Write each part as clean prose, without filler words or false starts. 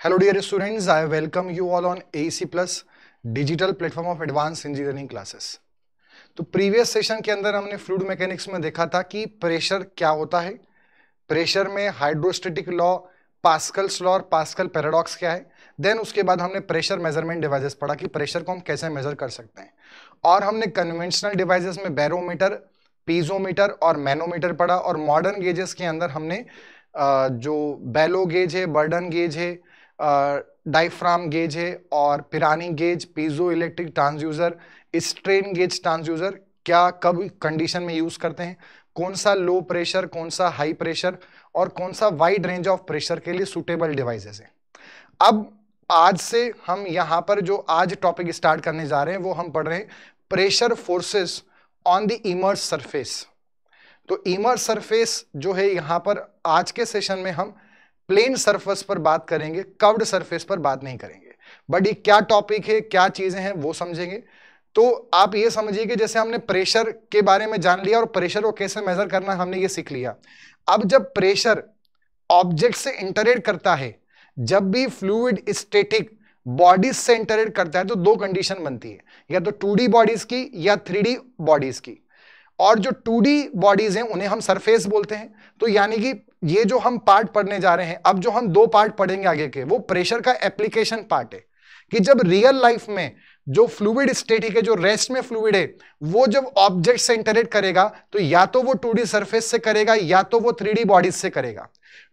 Hello dear students, I welcome you all on AEC Plus digital platform of advance engineering classes. तो previous session के अंदर हमने fluid mechanics में देखा था कि प्रेशर क्या होता है, प्रेशर में हाइड्रोस्टैटिक लॉ, पास्कल्स लॉ और पास्कल पैराडॉक्स क्या है। देन उसके बाद हमने प्रेशर मेजरमेंट डिवाइसेस पढ़ा कि प्रेशर को हम कैसे मेजर कर सकते हैं, और हमने कन्वेंशनल डिवाइसेस में बैरोमीटर, पीजोमीटर और मैनोमीटर पढ़ा, और मॉडर्न गेजेस के अंदर हमने जो बेलो गेज है, बर्डन गेज है, डायफ्राम गेज है और Pirani gauge, piezo electric transducer, strain gauge transducer क्या कब कंडीशन में यूज करते हैं, कौन सा लो प्रेशर, कौन सा हाई प्रेशर और कौन सा वाइड रेंज ऑफ प्रेशर के लिए सुटेबल डिवाइसेस है। अब आज से हम यहां पर जो आज टॉपिक स्टार्ट करने जा रहे हैं वो हम पढ़ रहे हैं pressure forces on the immerse surface. तो इमर्स सरफेस जो है यहां पर आज के सेशन में हम प्लेन सरफेस पर बात करेंगे, कर्व्ड सरफेस पर बात नहीं करेंगे। बट ये क्या टॉपिक है, क्या चीजें हैं वो समझेंगे। तो आप ये समझिए कि जैसे हमने प्रेशर के बारे में जान लिया और प्रेशर को कैसे मेजर करना हमने ये सीख लिया। अब जब प्रेशर ऑब्जेक्ट से इंटरेक्ट करता है, जब भी फ्लूइड स्टैटिक बॉडीज से इंटरेक्ट करता है तो दो कंडीशन बनती है, या तो 2D बॉडीज की या 3D बॉडीज की। और जो 2D बॉडीज हैं उन्हें हम सरफेस बोलते हैं। तो यानी कि ये जो हम पार्ट पढ़ने जा रहे हैं, अब जो हम दो पार्ट पढ़ेंगे आगे के, वो प्रेशर का एप्लीकेशन पार्ट है कि जब रियल लाइफ में जो फ्लूइड स्टैटिक है, जो रेस्ट में फ्लूइड है, वो जब ऑब्जेक्ट से इंटरेक्ट करेगा तो या तो वो 2D सरफेस से करेगा या तो वो 3D बॉडीज से करेगा।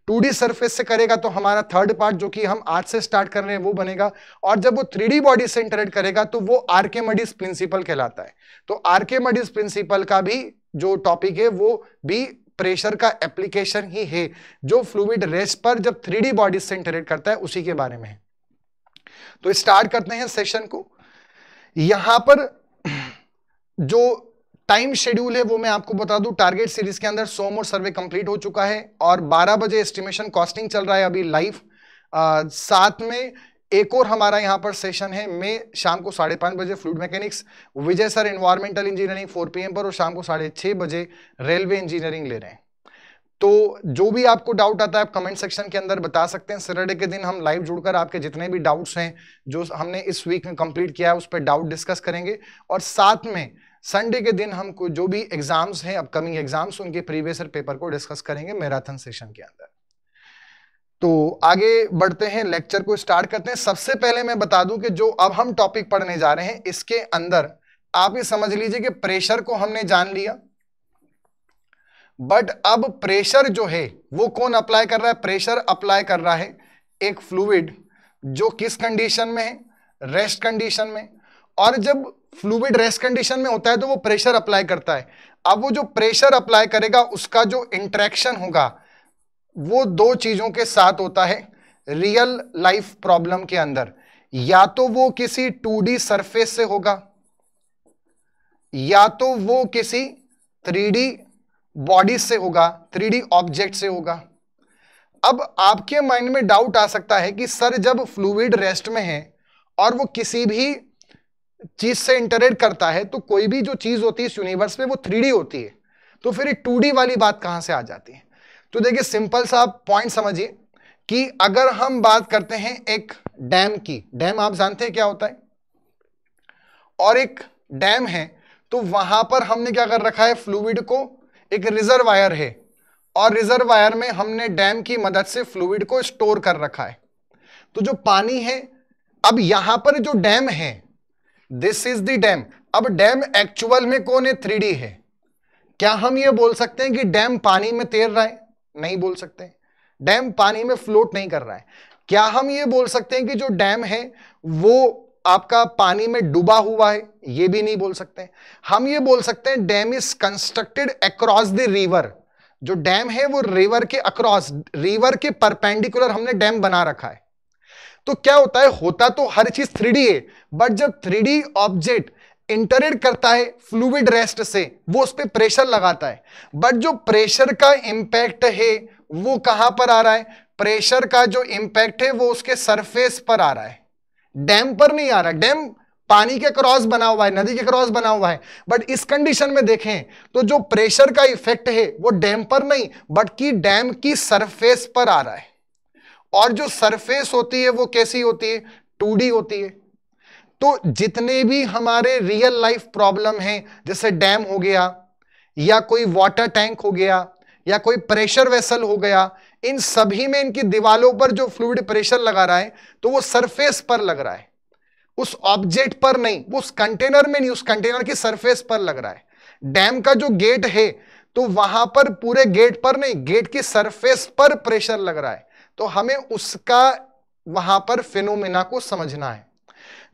2D सरफेस से करेगा तो हमारा थर्ड पार्ट जो कि हम आज से स्टार्ट कर रहे हैं वो बनेगा, और जब वो 3D बॉडी से इंटरेक्ट करेगा तो वो आर्किमिडीज प्रिंसिपल कहलाता है। तो आर्किमिडीज प्रिंसिपल का भी जो टॉपिक है वो भी प्रेशर का एप्लीकेशन ही है, जो फ्लूइड रेस्ट पर जब 3D बॉडीज से इंटरेक्ट करता है उसी के बारे में है। तो स्टार्ट करते हैं सेशन को। यहां पर जो टाइम शेड्यूल है वो मैं आपको बता दूं, टारगेट सीरीज के अंदर सोमवार सर्वे कंप्लीट हो चुका है और 12 बजे एस्टिमेशन कॉस्टिंग चल रहा है अभी लाइव। साथ में एक और हमारा यहाँ पर सेशन है, मैं शाम को 5:30 बजे फ्लूइड मैकेनिक्स, विजय सर एनवायरमेंटल इंजीनियरिंग 4 PM पर, और शाम को 6:30 बजे रेलवे इंजीनियरिंग ले रहे हैं। तो जो भी आपको डाउट आता है आप कमेंट सेक्शन के अंदर बता सकते हैं। सैटरडे के दिन हम लाइव जुड़कर आपके जितने भी डाउट्स हैं जो हमने इस वीक में कंप्लीट किया है उस पर डाउट डिस्कस करेंगे, और साथ में संडे के दिन हम जो भी एग्जाम्स हैं, अपकमिंग एग्जाम्स, उनके प्रीवियस ईयर पेपर को डिस्कस करेंगे मैराथन सेशन के अंदर। तो आगे बढ़ते हैं, लेक्चर को स्टार्ट करते हैं। सबसे पहले मैं बता दूं कि जो अब हम टॉपिक पढ़ने जा रहे हैं इसके अंदर आप ये समझ लीजिए कि प्रेशर को हमने जान लिया, बट अब प्रेशर जो है वो कौन अप्लाई कर रहा है? प्रेशर अप्लाई कर रहा है एक फ्लूइड जो किस कंडीशन में है? रेस्ट कंडीशन में। और जब फ्लूइड रेस्ट कंडीशन में होता है तो वो प्रेशर अप्लाई करता है। अब वो जो प्रेशर अप्लाई करेगा उसका जो इंटरेक्शन होगा वो दो चीजों के साथ होता है रियल लाइफ प्रॉब्लम के अंदर, या तो वो किसी 2D सरफेस से होगा या तो वो किसी 3D बॉडी से होगा, 3D ऑब्जेक्ट से होगा। अब आपके माइंड में डाउट आ सकता है कि सर जब फ्लूइड रेस्ट में है और वो किसी भी चीज से इंटरेक्ट करता है तो कोई भी जो चीज होती है इस यूनिवर्स में वो 3D होती है, तो फिर ये 2D वाली बात कहां से आ जाती है? तो देखिए सिंपल सा पॉइंट समझिए कि अगर हम बात करते हैं एक डैम की, डैम आप जानते हैं क्या होता है, और एक डैम है तो वहां पर हमने क्या कर रखा है, फ्लूइड को, एक रिजर्वायर है और रिजर्वायर में हमने डैम की मदद से फ्लूइड को स्टोर कर रखा है। तो जो पानी है, अब यहां पर जो डैम है, दिस इज द डैम। अब डैम एक्चुअल में कौन है? 3D है। क्या हम ये बोल सकते हैं कि डैम पानी में तैर रहा है? नहीं बोल सकते। डैम पानी में फ्लोट नहीं कर रहा है। क्या हम ये बोल सकते हैं कि जो डैम है वो आपका पानी में डूबा हुआ है? ये भी नहीं बोल सकते। हम ये बोल सकते हैं dam is constructed across the river. जो डैम है वो रिवर के अक्रॉस, रिवर के परपेंडिकुलर हमने डैम बना रखा है। तो क्या होता है, होता तो हर चीज 3D है, बट जब 3D ऑब्जेक्ट इंटरेक्ट करता है फ्लूइड रेस्ट से वो उस पर प्रेशर लगाता है, बट जो प्रेशर का इंपैक्ट है वो कहां पर आ रहा है? प्रेशर का जो इंपैक्ट है वो उसके सरफेस पर आ रहा है, डैम पर नहीं आ रहा। डैम पानी के क्रॉस बना हुआ है, नदी के क्रॉस बना हुआ है, बट इस कंडीशन में देखें तो जो प्रेशर का इफेक्ट है वो डैम पर नहीं बट कि डैम की सरफेस पर आ रहा है। और जो सरफेस होती है वो कैसी होती है, 2D होती है। तो जितने भी हमारे रियल लाइफ प्रॉब्लम हैं, जैसे डैम हो गया या कोई वाटर टैंक हो गया या कोई प्रेशर वेसल हो गया, इन सभी में इनकी दीवारों पर जो फ्लूइड प्रेशर लगा रहा है तो वो सरफेस पर लग रहा है, उस ऑब्जेक्ट पर नहीं, वो उस कंटेनर में नहीं, उस कंटेनर की सरफेस पर लग रहा है। डैम का जो गेट है तो वहां पर पूरे गेट पर नहीं, गेट की सरफेस पर प्रेशर लग रहा है। तो हमें उसका वहां पर फिनोमेना को समझना है।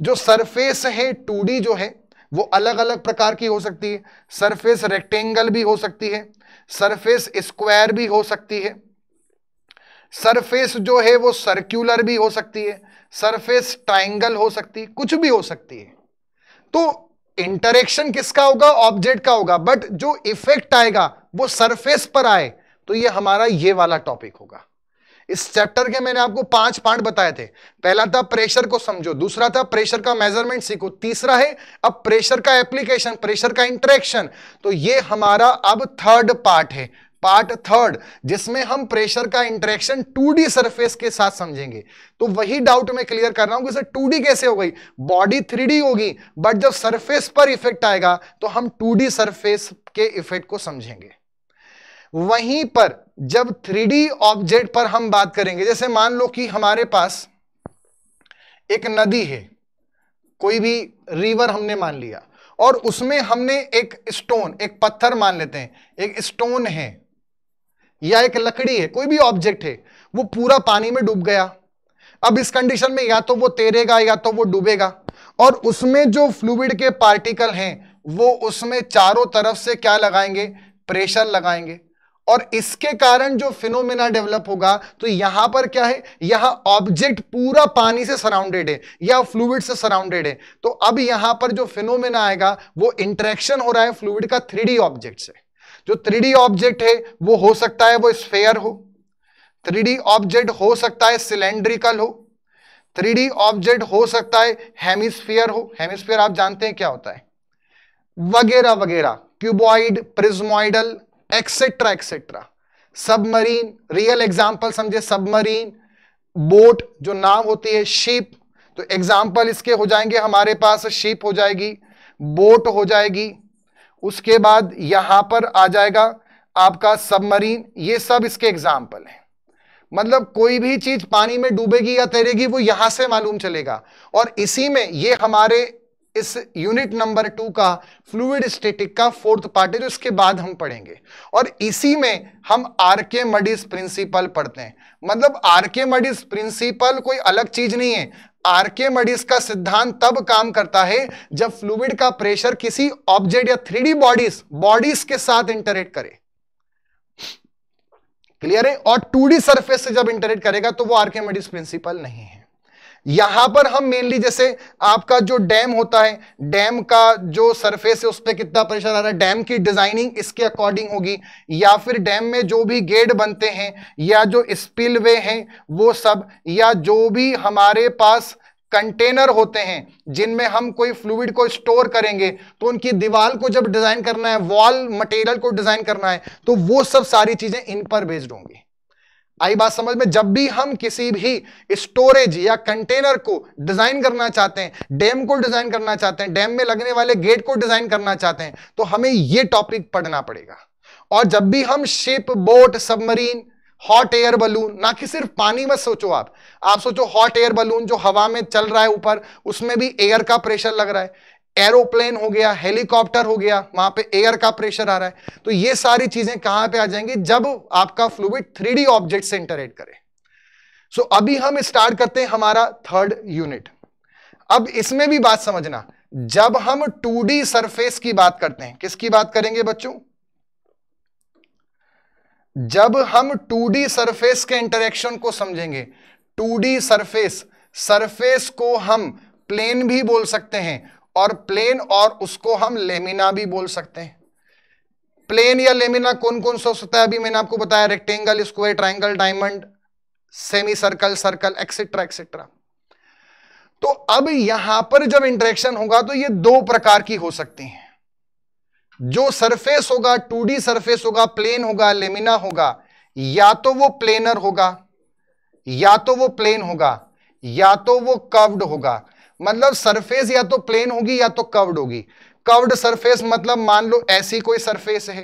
जो सरफेस है 2D जो है वो अलग अलग प्रकार की हो सकती है। सरफेस रेक्टेंगल भी हो सकती है, सरफेस स्क्वायर भी हो सकती है, सरफेस जो है वो सर्कुलर भी हो सकती है, सरफेस ट्राइंगल हो सकती है, कुछ भी हो सकती है। तो इंटरेक्शन किसका होगा, ऑब्जेक्ट का होगा, बट जो इफेक्ट आएगा वो सरफेस पर आए, तो ये हमारा ये वाला टॉपिक होगा। इस चैप्टर के मैंने आपको 5 पार्ट बताए थे। पहला था प्रेशर को समझो, दूसरा था प्रेशर का मेजरमेंट सीखो, तीसरा है अब प्रेशर का एप्लीकेशन, प्रेशर का इंटरेक्शन। तो ये हमारा अब थर्ड पार्ट है, पार्ट थर्ड, जिसमें हम प्रेशर का इंटरेक्शन 2D सरफेस के साथ समझेंगे। तो वही डाउट मैं क्लियर कर रहा हूं कि सर 2D कैसे हो गई, बॉडी 3D होगी, बट जब सरफेस पर इफेक्ट आएगा तो हम 2D सरफेस के इफेक्ट को समझेंगे। वहीं पर जब 3D ऑब्जेक्ट पर हम बात करेंगे, जैसे मान लो कि हमारे पास एक नदी है, कोई भी रिवर हमने मान लिया, और उसमें हमने एक स्टोन, एक पत्थर मान लेते हैं, एक स्टोन है या एक लकड़ी है, कोई भी ऑब्जेक्ट है, वो पूरा पानी में डूब गया। अब इस कंडीशन में या तो वो तैरेगा या तो वो डूबेगा, और उसमें जो फ्लूइड के पार्टिकल हैं वो उसमें चारों तरफ से क्या लगाएंगे, प्रेशर लगाएंगे, और इसके कारण जो फिनोमेना डेवलप होगा, तो यहां पर क्या है, यहां ऑब्जेक्ट पूरा पानी से सराउंडेड है या फ्लूइड से सराउंडेड है। तो अब यहां पर जो फिनोमेना आएगा वो इंटरेक्शन हो रहा है फ्लूइड का 3D ऑब्जेक्ट से। जो 3D ऑब्जेक्ट है वो हो सकता है वो स्फेयर हो, 3D ऑब्जेक्ट हो सकता है सिलेंड्रिकल हो, 3D ऑब्जेक्ट हो सकता है हेमिस्फीयर हो, हेमिस्फीयर आप जानते हैं क्या होता है, वगैरह वगैरह, cuboid, prismoidal, etcetera etcetera. Submarine, real example समझे, सबमरीन, बोट जो नाव होती है, शिप, तो एग्जांपल इसके हो जाएंगे हमारे पास, शिप हो जाएगी, बोट हो जाएगी, उसके बाद यहां पर आ जाएगा आपका सबमरीन, ये सब इसके एग्जांपल हैं। मतलब कोई भी चीज पानी में डूबेगी या तैरेगी वो यहां से मालूम चलेगा। और इसी में ये हमारे इस यूनिट नंबर 2 का फ्लूइड स्टैटिक का 4th पार्ट है, जो इसके बाद हम पढ़ेंगे। और इसी में हम आर्किमिडीज प्रिंसिपल पढ़ते हैं। मतलब आर्किमिडीज प्रिंसिपल कोई अलग चीज नहीं है, आर्किमिडीज का सिद्धांत तब काम करता है जब फ्लूइड का प्रेशर किसी ऑब्जेक्ट या 3D बॉडीज के साथ इंटरेक्ट करे। क्लियर है? और 2D सरफेस से जब इंटरेक्ट करेगा तो वो आर्किमिडीज प्रिंसिपल नहीं है। यहां पर हम मेनली, जैसे आपका जो डैम होता है, डैम का जो सरफेस है उस पर कितना प्रेशर आ रहा है, डैम की डिजाइनिंग इसके अकॉर्डिंग होगी, या फिर डैम में जो भी गेट बनते हैं या जो स्पिलवे हैं वो सब, या जो भी हमारे पास कंटेनर होते हैं जिनमें हम कोई फ्लूइड को स्टोर करेंगे, तो उनकी दीवार को जब डिजाइन करना है, वॉल मटेरियल को डिजाइन करना है, तो वो सब सारी चीजें इन पर बेस्ड होंगी। आई बात समझ में? जब भी हम किसी भी स्टोरेज या कंटेनर को डिजाइन करना चाहते हैं, डैम को डिजाइन करना चाहते हैं, डैम में लगने वाले गेट को डिजाइन करना चाहते हैं, तो हमें यह टॉपिक पढ़ना पड़ेगा। और जब भी हम ship, boat, submarine, hot air balloon, ना कि सिर्फ पानी में सोचो, आप सोचो हॉट एयर बलून जो हवा में चल रहा है ऊपर, उसमें भी एयर का प्रेशर लग रहा है, एरोप्लेन हो गया, हेलीकॉप्टर हो गया, वहां पे एयर का प्रेशर आ रहा है। तो ये सारी चीजें कहां पे आ जाएंगी, जब आपका फ्लूइड 3D ऑब्जेक्ट से इंटरेक्ट करे। सो अभी हम स्टार्ट करते हैं हमारा 3rd यूनिट। अब इसमें भी बात समझना, जब हम 2D सरफेस की बात करते हैं, किसकी बात करेंगे बच्चों, जब हम 2D सरफेस के इंटरेक्शन को समझेंगे, 2D सरफेस को हम प्लेन भी बोल सकते हैं, और प्लेन और उसको हम लेमिना भी बोल सकते हैं। प्लेन या लेमिना कौन कौन सा हो सकता है, अभी मैंने आपको बताया, rectangle, square, triangle, diamond, semi circle, circle, etcetera etcetera. तो अब यहां पर जब इंटरेक्शन होगा तो ये 2 प्रकार की हो सकती हैं। जो सरफेस होगा 2D सरफेस होगा, प्लेन होगा, लेमिना होगा, या तो वो प्लेनर होगा या तो वो प्लेन होगा या तो वो कर्व्ड होगा। मतलब सरफेस या तो प्लेन होगी या तो कर्व्ड होगी। कर्व्ड सरफेस मतलब मान लो ऐसी कोई सरफेस है,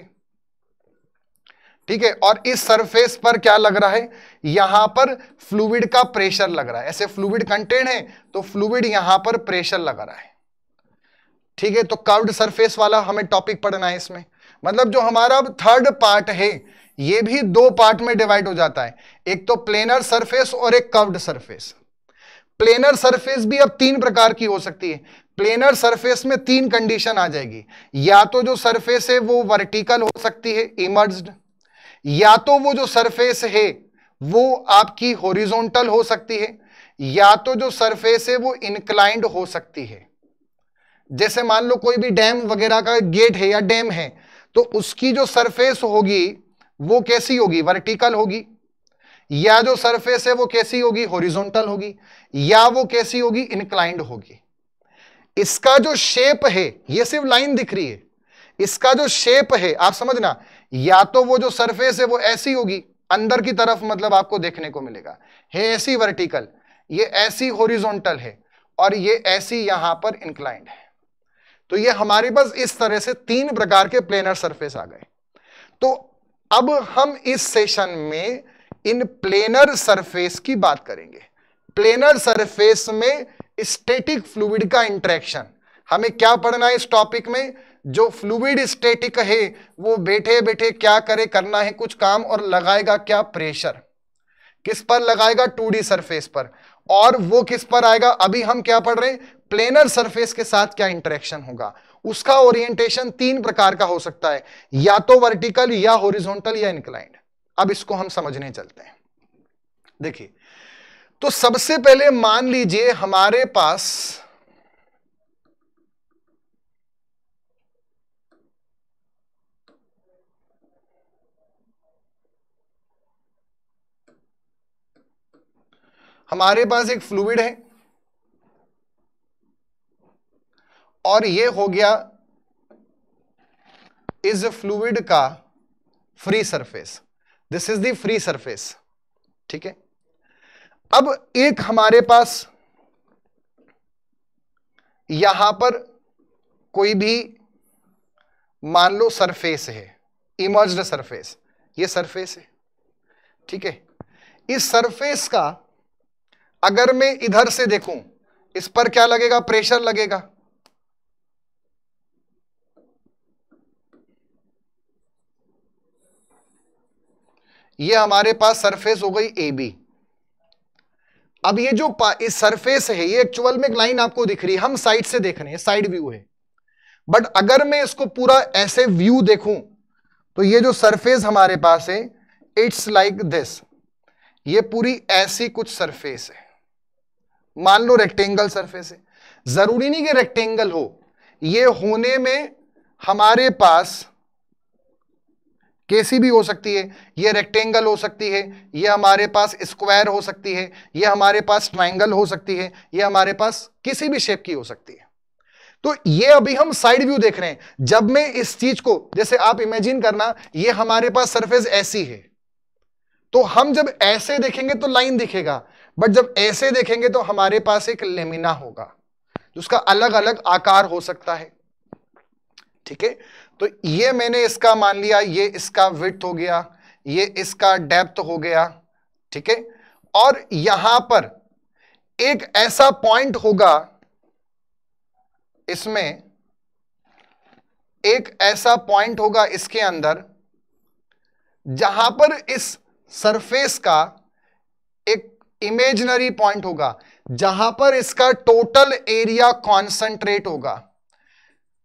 ठीक है, और इस सरफेस पर क्या लग रहा है, यहां पर फ्लूइड का प्रेशर लग रहा है। ऐसे फ्लूइड कंटेन है तो फ्लूइड यहां पर प्रेशर लग रहा है, ठीक है। तो कर्व्ड सरफेस वाला हमें टॉपिक पढ़ना है इसमें। मतलब जो हमारा थर्ड पार्ट है ये भी दो पार्ट में डिवाइड हो जाता है, एक तो प्लेनर सरफेस और एक कर्व्ड सरफेस। प्लेनर सरफेस भी अब तीन प्रकार की हो सकती है। प्लेनर सरफेस में तीन कंडीशन आ जाएगी, या तो जो सरफेस है वो वर्टिकल हो सकती है इमर्ज्ड, या तो वो जो सरफेस है वो आपकी हॉरिजॉन्टल हो सकती है, या तो जो सरफेस है वो इंक्लाइंड हो सकती है। जैसे मान लो कोई भी डैम वगैरह का गेट है या डैम है, तो उसकी जो सरफेस होगी वो कैसी होगी, वर्टिकल होगी, या जो सरफेस है वो कैसी होगी, हॉरिजॉन्टल होगी, या वो कैसी होगी, इंक्लाइंड होगी। इसका जो शेप है, ये सिर्फ लाइन दिख रही है, इसका जो शेप है आप समझना, या तो वो जो सरफेस है वो ऐसी होगी अंदर की तरफ, मतलब आपको देखने को मिलेगा है ऐसी वर्टिकल, ये ऐसी हॉरिजॉन्टल है, और ये ऐसी यहां पर इंक्लाइंड है। तो ये हमारे पास इस तरह से तीन प्रकार के प्लेनर सरफेस आ गए। तो अब हम इस सेशन में इन प्लेनर सरफेस की बात करेंगे। प्लेनर सरफेस में स्टैटिक फ्लूइड का इंटरेक्शन। हमें क्या पढ़ना है इस टॉपिक में, जो फ्लूइड स्टैटिक है वो बैठे बैठे क्या करे, करना है कुछ काम और लगाएगा क्या, प्रेशर। किस पर लगाएगा, 2D सरफेस पर, और वो किस पर आएगा, अभी हम क्या पढ़ रहे हैं, प्लेनर सरफेस के साथ क्या इंटरेक्शन होगा। उसका ओरिएंटेशन तीन प्रकार का हो सकता है, या तो वर्टिकल या हॉरिजॉन्टल या इंक्लाइंड। अब इसको हम समझने चलते हैं। देखिए, तो सबसे पहले मान लीजिए हमारे पास एक फ्लूइड है और ये हो गया इस फ्लूइड का free surface, this is the free surface, ठीक है। अब एक हमारे पास यहां पर कोई भी मान लो सरफेस है, इमर्ज्ड सरफेस, ये सरफेस है, ठीक है। इस सरफेस का अगर मैं इधर से देखूं, इस पर क्या लगेगा, प्रेशर लगेगा। ये हमारे पास सरफेस हो गई ए बी। अब ये जो इस सरफेस है, ये एक्चुअल में एक लाइन आपको दिख रही है, हम साइड से देख रहे हैं, साइड व्यू है। बट अगर मैं इसको पूरा ऐसे व्यू देखूं तो ये जो सरफेस हमारे पास है, इट्स लाइक दिस, ये पूरी ऐसी कुछ सरफेस है। मान लो रेक्टेंगल सरफेस है, जरूरी नहीं कि रेक्टेंगल हो, ये होने में हमारे पास कैसी भी हो सकती है, ये रेक्टेंगल हो सकती है, ये हमारे पास स्क्वायर हो सकती है, ये हमारे पास ट्रायंगल हो सकती है, ये हमारे पास किसी भी शेप की हो सकती है। तो ये अभी हम साइड व्यू देख रहे हैं। जब मैं इस चीज को, जैसे आप इमेजिन करना, ये हमारे पास सरफेस ऐसी है, तो हम जब ऐसे देखेंगे तो लाइन दिखेगा, बट जब ऐसे देखेंगे तो हमारे पास एक लेमिना होगा जिसका अलग अलग आकार हो सकता है, ठीक है। तो ये मैंने इसका मान लिया, ये इसका विड्थ हो गया, ये इसका डेप्थ हो गया, ठीक है। और यहां पर एक ऐसा पॉइंट होगा, इसमें एक ऐसा पॉइंट होगा इसके अंदर, जहां पर इस सरफेस का एक इमेजिनरी पॉइंट होगा, जहां पर इसका टोटल एरिया कॉन्सेंट्रेट होगा।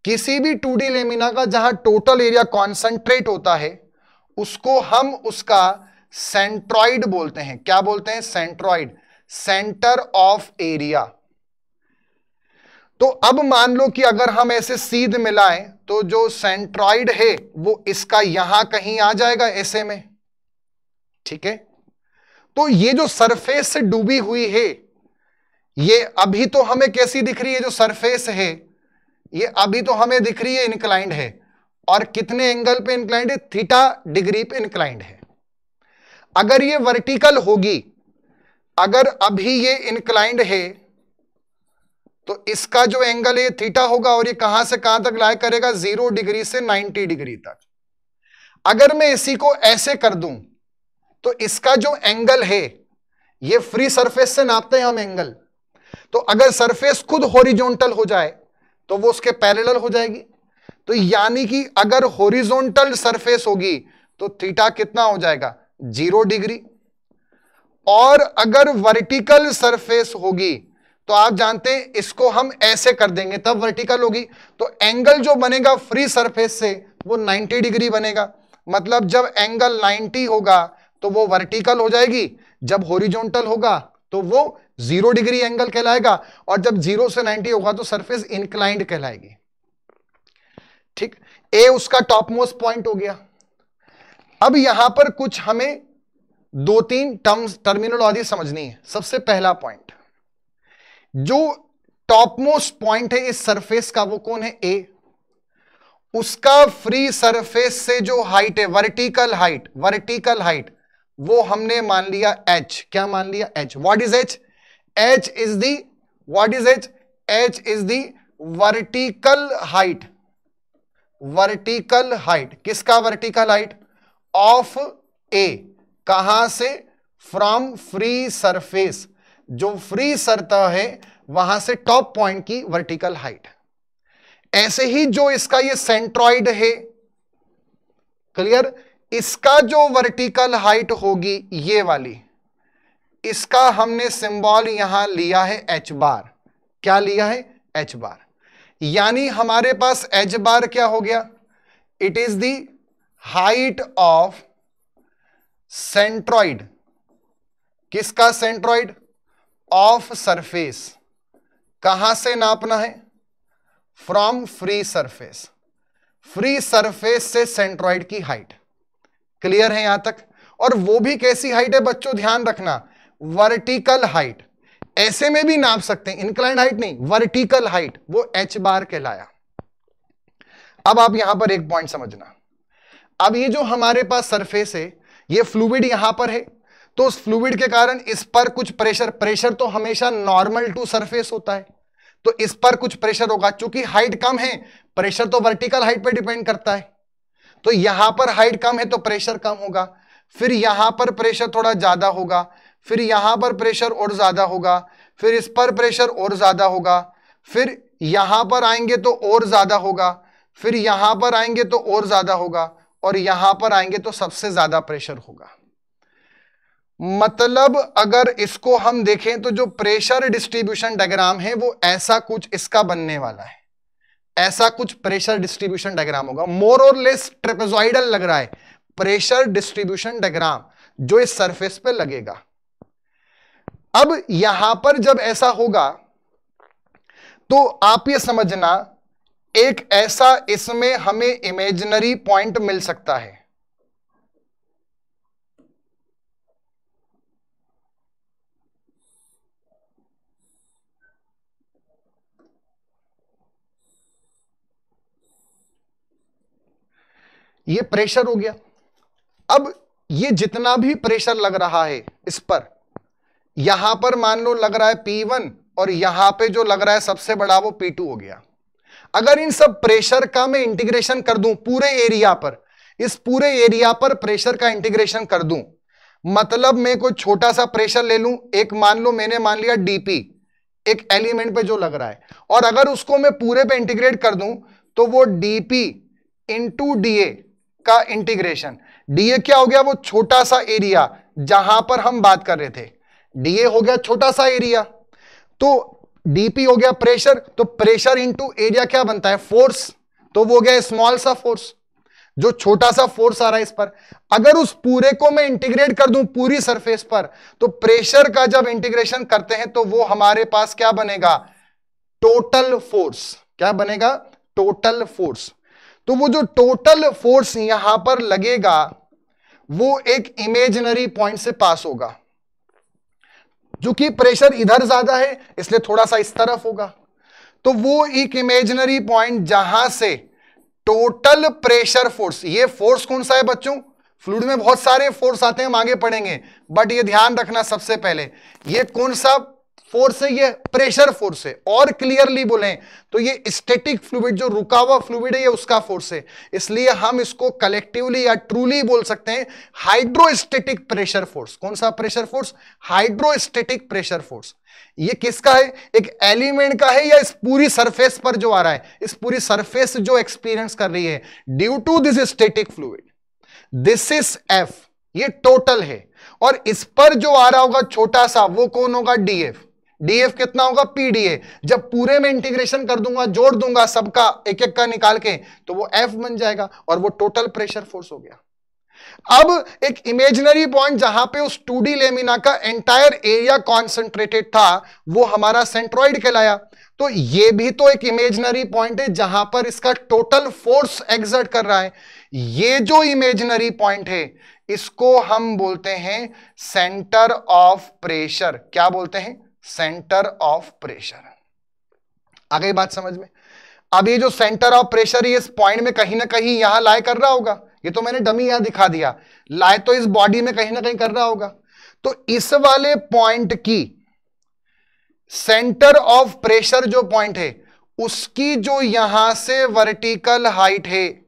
किसी भी 2D लेमिना का जहां टोटल एरिया कॉन्सेंट्रेट होता है उसको हम उसका सेंट्रॉइड बोलते हैं। क्या बोलते हैं, सेंट्रॉइड, सेंटर ऑफ एरिया। तो अब मान लो कि अगर हम ऐसे सीध मिलाएं तो जो सेंट्रॉइड है वो इसका यहां कहीं आ जाएगा ऐसे में, ठीक है। तो ये जो सरफेस से डूबी हुई है, ये अभी तो हमें कैसी दिख रही है, जो सरफेस है ये अभी तो हमें दिख रही है इंक्लाइंड है, और कितने एंगल पे इंक्लाइंड है, थीटा डिग्री पे इंक्लाइंड है। अगर ये वर्टिकल होगी अगर अभी ये इंक्लाइंड है तो इसका जो एंगल है थीटा होगा, और ये कहां से कहां तक लाई करेगा, 0 डिग्री से 90 डिग्री तक। अगर मैं इसी को ऐसे कर दूं तो इसका जो एंगल है, ये फ्री सरफेस से नापते हैं हम एंगल, तो अगर सरफेस खुद हॉरिजॉन्टल हो जाए तो वो उसके पैरेलल हो जाएगी। तो यानी कि अगर हॉरिजॉन्टल सरफेस होगी तो थीटा कितना हो जाएगा, 0 डिग्री। और अगर वर्टिकल सरफेस होगी तो आप जानते हैं इसको हम ऐसे कर देंगे तब वर्टिकल होगी, तो एंगल जो बनेगा फ्री सरफेस से वो 90 डिग्री बनेगा। मतलब जब एंगल 90 होगा तो वो वर्टिकल हो जाएगी, जब हॉरिजॉन्टल होगा तो वो 0 डिग्री एंगल कहलाएगा, और जब 0 से 90 होगा तो सरफेस इंक्लाइंड कहलाएगी। ठीक, ए उसका टॉप मोस्ट पॉइंट हो गया। अब यहां पर कुछ हमें 2-3 टर्मिनोलॉजी समझनी है। सबसे पहला पॉइंट, जो टॉप मोस्ट पॉइंट है इस सरफेस का वो कौन है, ए। उसका फ्री सरफेस से जो हाइट है, वर्टिकल हाइट, वो हमने मान लिया h। क्या मान लिया, h। What is h? h is the, what is h? h is the vertical height. Vertical height किसका, वर्टिकल हाइट ऑफ ए। कहां से, फ्रॉम फ्री सरफेस, जो फ्री सतह है वहां से टॉप पॉइंट की वर्टिकल हाइट। ऐसे ही जो इसका ये सेंट्रॉइड है, क्लियर, इसका जो वर्टिकल हाइट होगी ये वाली, इसका हमने सिंबल यहां लिया है h बार। क्या लिया है, h बार। यानी हमारे पास h बार क्या हो गया, it is the height of centroid. किसका, सेंट्रॉइड ऑफ सरफेस। कहां से नापना है, from free surface. Free surface से सेंट्रॉइड की हाइट। क्लियर है यहां तक? और वो भी कैसी हाइट है बच्चों, ध्यान रखना, वर्टिकल हाइट। ऐसे में भी नाप सकते हैं, इंक्लाइंड हाइट नहीं, वर्टिकल हाइट, वो h बार कहलाया। अब आप यहां पर एक पॉइंट समझना। अब ये जो हमारे पास सरफेस है, ये फ्लूइड यहां पर है, तो उस फ्लूइड के कारण इस पर कुछ प्रेशर तो हमेशा नॉर्मल टू सरफेस होता है, तो इस पर कुछ प्रेशर होगा। चूंकि हाइट कम है, प्रेशर तो वर्टिकल हाइट पर डिपेंड करता है, तो यहां पर हाइट कम है तो प्रेशर कम होगा, फिर यहां पर प्रेशर थोड़ा ज्यादा होगा, फिर यहां पर प्रेशर और ज्यादा होगा, फिर इस पर प्रेशर और ज्यादा होगा, फिर यहां पर आएंगे तो और ज्यादा होगा, फिर यहां पर आएंगे तो और ज्यादा होगा, और यहां पर आएंगे तो सबसे ज्यादा प्रेशर होगा। मतलब अगर इसको हम देखें तो जो प्रेशर डिस्ट्रीब्यूशन डायग्राम है वो ऐसा कुछ इसका बनने वाला है। ऐसा कुछ प्रेशर डिस्ट्रीब्यूशन डायग्राम होगा, मोर और लेस ट्रेपेजॉइडल लग रहा है प्रेशर डिस्ट्रीब्यूशन डायग्राम जो इस सरफेस पे लगेगा। अब यहां पर जब ऐसा होगा तो आप ये समझना, एक ऐसा इसमें हमें इमेजिनरी पॉइंट मिल सकता है। ये प्रेशर हो गया। अब ये जितना भी प्रेशर लग रहा है इस पर, यहां पर मान लो लग रहा है P1, और यहां पे जो लग रहा है सबसे बड़ा वो P2 हो गया। अगर इन सब प्रेशर का मैं इंटीग्रेशन कर दूं पूरे एरिया पर, इस पूरे एरिया पर प्रेशर का इंटीग्रेशन कर दूं, मतलब मैं कोई छोटा सा प्रेशर ले लूं, एक मान लो मैंने मान लिया DP, एक एलिमेंट पे जो लग रहा है, और अगर उसको मैं पूरे पे इंटीग्रेट कर दूं तो वो DP इंटू DA का इंटीग्रेशन। DA क्या हो गया, वो छोटा सा एरिया जहां पर हम बात कर रहे थे, DA हो गया छोटा सा एरिया, तो DP हो गया प्रेशर, तो प्रेशर इंटू एरिया क्या बनता है, फोर्स, तो वो हो गया स्मॉल सा फोर्स, जो छोटा सा फोर्स आ रहा है इस पर। अगर उस पूरे को मैं इंटीग्रेट कर दूं पूरी सरफेस पर, तो प्रेशर का जब इंटीग्रेशन करते हैं तो वो हमारे पास क्या बनेगा, टोटल फोर्स। क्या बनेगा, टोटल फोर्स। तो वो जो टोटल फोर्स यहां पर लगेगा वो एक इमेजिनरी पॉइंट से पास होगा। क्योंकि प्रेशर इधर ज्यादा है इसलिए थोड़ा सा इस तरफ होगा, तो वो एक इमेजिनरी पॉइंट जहां से टोटल प्रेशर फोर्स, ये फोर्स कौन सा है बच्चों, फ्लूइड में बहुत सारे फोर्स आते हैं, हम आगे पढ़ेंगे, बट ये ध्यान रखना सबसे पहले ये कौन सा फोर्स है, ये प्रेशर फोर्स है। और क्लियरली बोलें तो ये स्टैटिक फ्लूइड, जो रुका हुआ फ्लूइड है, ये उसका फोर्स है। इसलिए हम इसको कलेक्टिवली या ट्रूली बोल सकते हैं हाइड्रोस्टैटिक प्रेशर फोर्स। कौन सा pressure force? Hydrostatic pressure force. ये किसका है? एक एलिमेंट का है या इस पूरी सरफेस पर जो आ रहा है, इस पूरी सरफेस जो एक्सपीरियंस कर रही है due to this static fluid, this is F, ये टोटल है। और इस पर जो आ रहा होगा छोटा सा, वो कौन होगा? डीएफ। डीएफ कितना होगा? पीडीए। जब पूरे में इंटीग्रेशन कर दूंगा, जोड़ दूंगा सबका एक एक का निकाल के, तो वो एफ बन जाएगा और वो टोटल प्रेशर फोर्स हो गया। अब एक इमेजिनरी पॉइंट जहां पे उस 2D लेमिना का एंटायर एरिया कॉन्सेंट्रेटेड था, वो हमारा सेंट्रॉइड कहलाया। तो ये भी तो एक इमेजिनरी पॉइंट है जहां पर इसका टोटल फोर्स एक्सर्ट कर रहा है। ये जो इमेजिनरी पॉइंट है, इसको हम बोलते हैं सेंटर ऑफ प्रेशर। क्या बोलते हैं? Centre of pressure. आ गई बात समझ में? अब ये जो सेंटर ऑफ प्रेशर है, इस पॉइंट में कहीं ना कहीं यहां लाए कर रहा होगा। ये तो मैंने डमी यहां दिखा दिया, लाए तो इस बॉडी में कहीं ना कहीं कर रहा होगा। तो इस वाले पॉइंट की सेंटर ऑफ प्रेशर जो पॉइंट है, उसकी जो यहां से वर्टिकल हाइट है,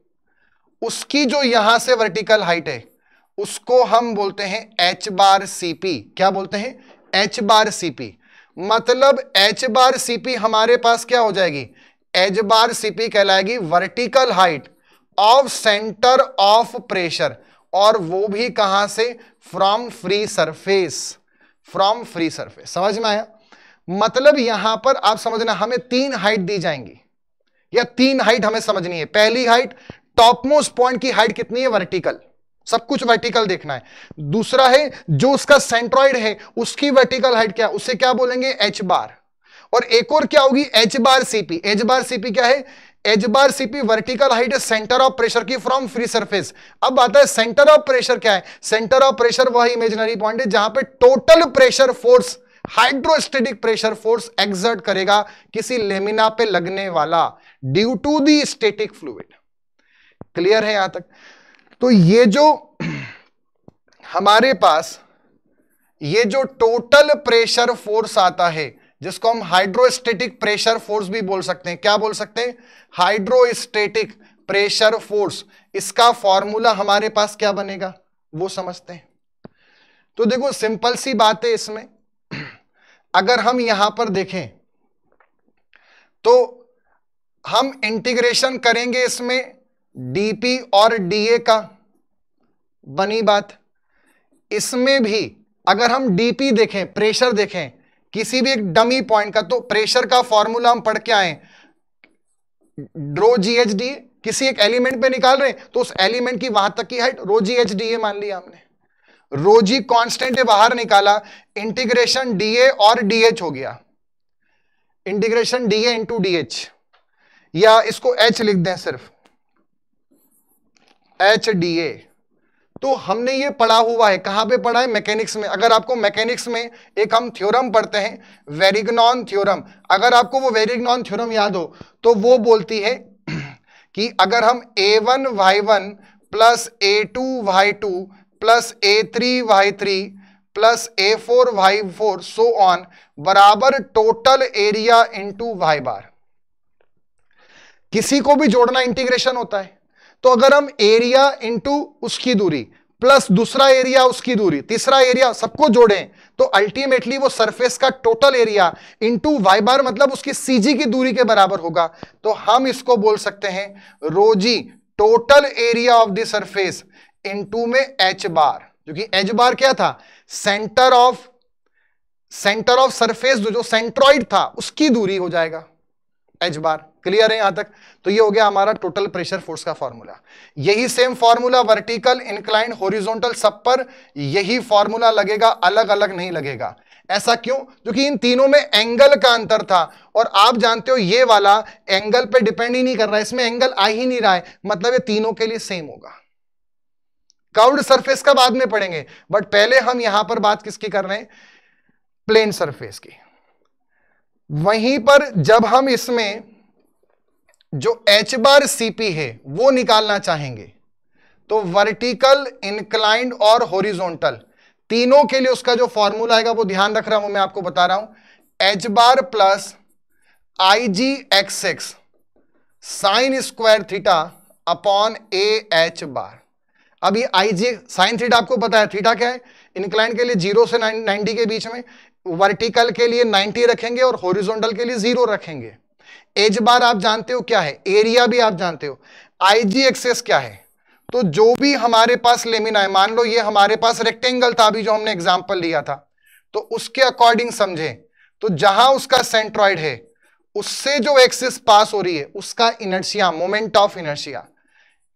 उसकी जो यहां से वर्टिकल हाइट है, उसको हम बोलते हैं एच बार सीपी। क्या बोलते हैं? H bar CP. मतलब एच बार सीपी हमारे पास क्या हो जाएगी? एच बार सीपी कहलाएगी vertical height of centre of pressure, और वो भी कहां से? From free surface. From free surface. समझ में आया? मतलब यहां पर आप समझना, हमें 3 हाइट दी जाएंगी, या 3 हाइट हमें समझनी है। पहली हाइट, टॉप मोस्ट पॉइंट की हाइट कितनी है? वर्टिकल, सब कुछ वर्टिकल देखना है। दूसरा है जो उसका सेंट्रॉइड है, उसकी वर्टिकल हाइट क्या, उसे क्या बोलेंगे? H bar. और एक और क्या होगी? H bar CP. H bar CP क्या है? H bar CP vertical height है सेंटर ऑफ प्रेशर की फ्रॉम फ्री सरफेस। अब आता है सेंटर ऑफ प्रेशर क्या है? सेंटर ऑफ प्रेशर वह इमेजिनरी पॉइंट है जहां पे total pressure force, hydrostatic pressure force exert करेगा किसी लेमिना पे लगने वाला, due to the static fluid. Clear है यहां तक? तो ये जो हमारे पास ये जो टोटल प्रेशर फोर्स आता है, जिसको हम हाइड्रोस्टैटिक प्रेशर फोर्स भी बोल सकते हैं। क्या बोल सकते हैं? Hydrostatic pressure force. इसका फॉर्मूला हमारे पास क्या बनेगा, वो समझते हैं। तो देखो सिंपल सी बात है इसमें, अगर हम यहां पर देखें तो हम इंटीग्रेशन करेंगे इसमें डीपी और डीए का, बनी बात। इसमें भी अगर हम डीपी देखें, प्रेशर देखें किसी भी एक डमी पॉइंट का, तो प्रेशर का फॉर्मूला हम पढ़ के आए, रो जी एच डी। किसी एक एलिमेंट पे निकाल रहे हैं तो उस एलिमेंट की वहां तक की height rho G H D A मान लिया हमने। रो जी कांस्टेंट है, बाहर निकाला, इंटीग्रेशन डीए और डीएच हो गया, इंटीग्रेशन डीए इंटू डीएच, या इसको एच लिख दें सिर्फ, एच डी ए। तो हमने ये पढ़ा हुआ है, कहां पे पढ़ा है? मैकेनिक्स में। अगर आपको मैकेनिक्स में एक हम थ्योरम पढ़ते हैं, वेरिग्नॉन थ्योरम, अगर आपको वो वेरिग्नॉन थ्योरम याद हो तो वो बोलती है कि अगर हम a1y1 plus a2y2 plus a3y3 plus a4y4 so on बराबर टोटल एरिया इंटू y बार, किसी को भी जोड़ना इंटीग्रेशन होता है। तो अगर हम एरिया इंटू उसकी दूरी प्लस दूसरा एरिया उसकी दूरी तीसरा एरिया सबको जोड़ें, तो अल्टीमेटली वो सरफेस का टोटल एरिया इंटू वाई बार मतलब उसकी सीजी की दूरी के बराबर होगा। तो हम इसको बोल सकते हैं rho G total area of the surface into में एच बार, क्योंकि एच बार क्या था? सेंटर ऑफ सरफेस जो सेंट्रॉइड था उसकी दूरी हो जाएगा एच बार। क्लियर है यहां तक? तो ये हो गया हमारा टोटल प्रेशर फोर्स का फॉर्मूला। यही same formula vertical, inclined, horizontal सब पर यही फॉर्मूला लगेगा, अलग अलग नहीं लगेगा। ऐसा क्यों? क्योंकि इन तीनों में एंगल का अंतर था, और आप जानते हो ये वाला एंगल पे डिपेंड ही नहीं कर रहा है, इसमें एंगल आ ही नहीं रहा है, मतलब ये तीनों के लिए सेम होगा। कर्व्ड सरफेस का बाद में पढ़ेंगे, बट पहले हम यहां पर बात किसकी कर रहे हैं? प्लेन सरफेस की। वहीं पर जब हम इसमें जो एच बार सीपी है वो निकालना चाहेंगे, तो वर्टिकल, इंक्लाइंड और हॉरिजॉन्टल तीनों के लिए उसका जो फॉर्मूला आएगा वो ध्यान रख रहा हूं, मैं आपको बता रहा हूं, H bar plus I G X X sine square theta upon A H bar. अभी आई जी साइन थीटा आपको पता है, थीटा क्या है, इंक्लाइंड के लिए 0 से 90 के बीच में, वर्टिकल के लिए 90 रखेंगे और हॉरिजॉन्टल के लिए 0 रखेंगे। एच बार आप जानते हो क्या है, एरिया भी आप जानते हो, आई जी एक्सेस क्या है। तो जो भी हमारे पास लेमिना है, मान लो ये हमारे पास रेक्टेंगल था अभी जो हमने एग्जांपल लिया था, तो उसके अकॉर्डिंग समझे, तो जहां उसका सेंट्रॉइड है उससे जो एक्सिस पास हो रही है उसका inertia, moment of inertia,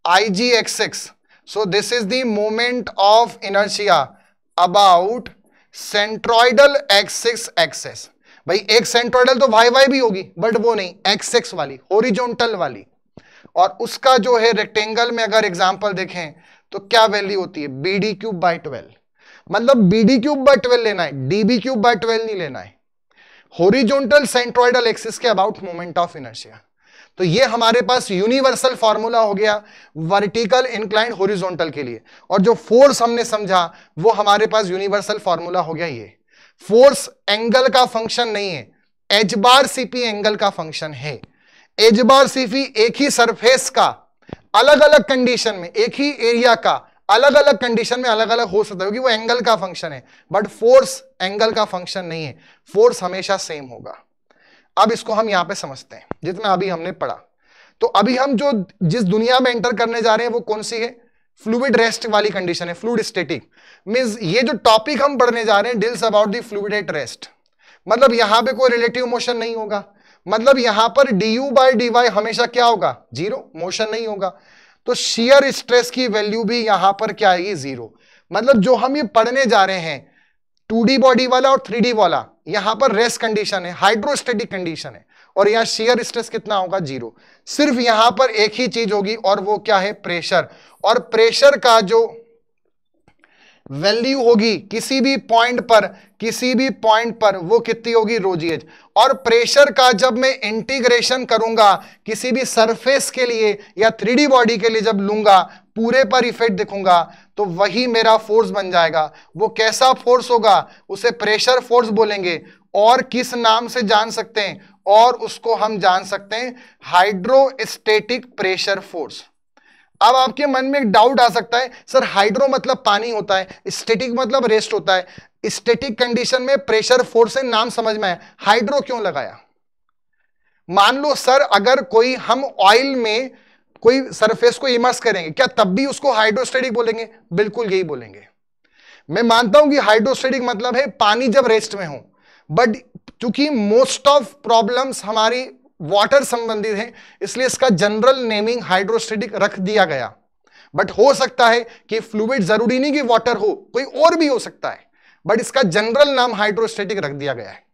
I G X X. So this is the moment of inertia about centroidal axis axes. भाई एक सेंट्रॉइडल तो वाई वाई भी होगी, बट वो नहीं, एक्स एक्स वाली, हॉरिजॉन्टल वाली। और उसका जो है रेक्टेंगल में अगर एग्जांपल देखें तो क्या वैल्यू होती है, बी डी क्यूब बाई 12। मतलब बी डी क्यूब बाई 12 लेना है, डीबी क्यूब बाई 12 नहीं लेना है। हॉरिजॉन्टल सेंट्रॉइडल एक्सिस के अबाउट मोमेंट ऑफ इनर्शिया। तो ये हमारे पास यूनिवर्सल फॉर्मूला हो गया वर्टिकल, इंक्लाइंड, हॉरिजॉन्टल के लिए। और जो फोर्स हमने समझा वो हमारे पास यूनिवर्सल फॉर्मूला हो गया ये। फोर्स एंगल का फंक्शन नहीं है, एच बार सीपी एंगल का फंक्शन है। एच बार सीपी एक ही सरफेस का अलग अलग कंडीशन में, एक ही एरिया का अलग अलग कंडीशन में अलग अलग हो सकता है, क्योंकि वो एंगल का फंक्शन है, बट फोर्स एंगल का फंक्शन नहीं है, फोर्स हमेशा सेम होगा। अब इसको हम यहां पे समझते हैं जितना अभी हमने पढ़ा। तो अभी हम जो जिस दुनिया में एंटर करने जा रहे हैं वो कौन सी है, फ्लूइड रेस्ट वाली कंडीशन है, फ्लूइड स्टैटिक। मींस ये जो टॉपिक हम पढ़ने जा रहे हैं deals about the fluid at rest. मतलब यहां पे कोई रिलेटिव मोशन नहीं होगा, मतलब यहां पर du बाई डी वाई हमेशा क्या होगा, 0, मोशन नहीं होगा। तो शियर स्ट्रेस की वैल्यू भी यहां पर क्या आएगी, 0। मतलब जो हम ये पढ़ने जा रहे हैं 2D बॉडी वाला और 3D वाला, यहां पर रेस्ट कंडीशन है, हाइड्रोस्टैटिक कंडीशन है, और यहां शियर स्ट्रेस कितना होगा, 0। सिर्फ यहां पर एक ही चीज होगी और वो क्या है, प्रेशर। और प्रेशर का जो वैल्यू होगी किसी भी पॉइंट पर वो कितनी होगी, रो जी एच। और प्रेशर का जब मैं इंटीग्रेशन करूंगा किसी भी सरफेस के लिए या 3D बॉडी के लिए जब लूंगा, पूरे पर इफेक्ट दिखूंगा, तो वही मेरा फोर्स बन जाएगा। वो कैसा फोर्स होगा, उसे प्रेशर फोर्स बोलेंगे। और किस नाम से जान सकते हैं, और उसको हम जान सकते हैं हाइड्रोस्टैटिक प्रेशर फोर्स। अब आपके मन में एक डाउट आ सकता है, सर हाइड्रो मतलब पानी होता है, स्टैटिक मतलब रेस्ट होता है, स्टैटिक कंडीशन में प्रेशर फोर्स से नाम समझ में आया, हाइड्रो क्यों लगाया। मान लो सर अगर कोई हम ऑयल में कोई सरफेस को इमर्स करेंगे, क्या तब भी उसको हाइड्रोस्टैटिक बोलेंगे, बिल्कुल यही बोलेंगे। मैं मानता हूं कि हाइड्रोस्टैटिक मतलब है पानी जब रेस्ट में हो, बट चूंकि मोस्ट ऑफ प्रॉब्लम्स हमारी वाटर संबंधित है, इसलिए इसका जनरल नेमिंग हाइड्रोस्टैटिक रख दिया गया। बट हो सकता है कि फ्लूइड जरूरी नहीं कि वाटर हो, कोई और भी हो सकता है, बट इसका जनरल नाम हाइड्रोस्टैटिक रख दिया गया है।